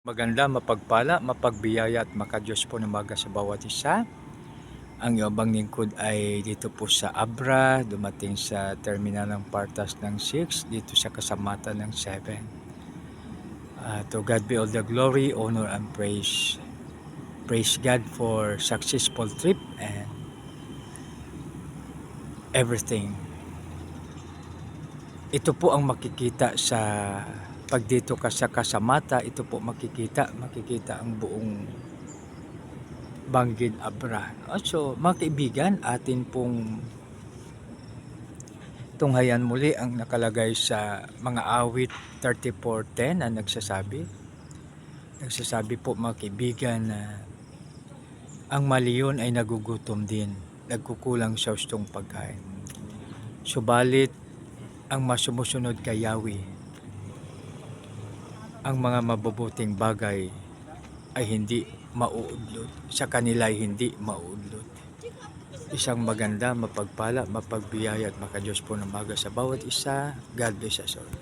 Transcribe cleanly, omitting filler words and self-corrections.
Maganda, mapagpala, mapagbiyaya at makadiyos po ng maga sa bawat isa. Ang iyong lingkod ay dito po sa Abra, dumating sa terminal ng Partas ng 6, dito sa kasamatan ng 7. To God be all the glory, honor, and praise. Praise God for successful trip and everything. Ito po ang makikita sa pag dito ka sa kasamata, ito po makikita ang buong Banggid Abra. So mga kaibigan, atin pong tunghayan muli ang nakalagay sa mga awit 34:10 na nagsasabi po mga kaibigan na ang maliyon ay nagugutom din, nagkukulang sa hustong pagkain. Subalit ang masumusunod kay Yahweh, ang mga mabubuting bagay ay hindi mauudlot. Sa kanila ay hindi mauudlot. Isang maganda, mapagpala, mapagbiyaya at makadiyos po ng maga sa bawat isa. God bless us all.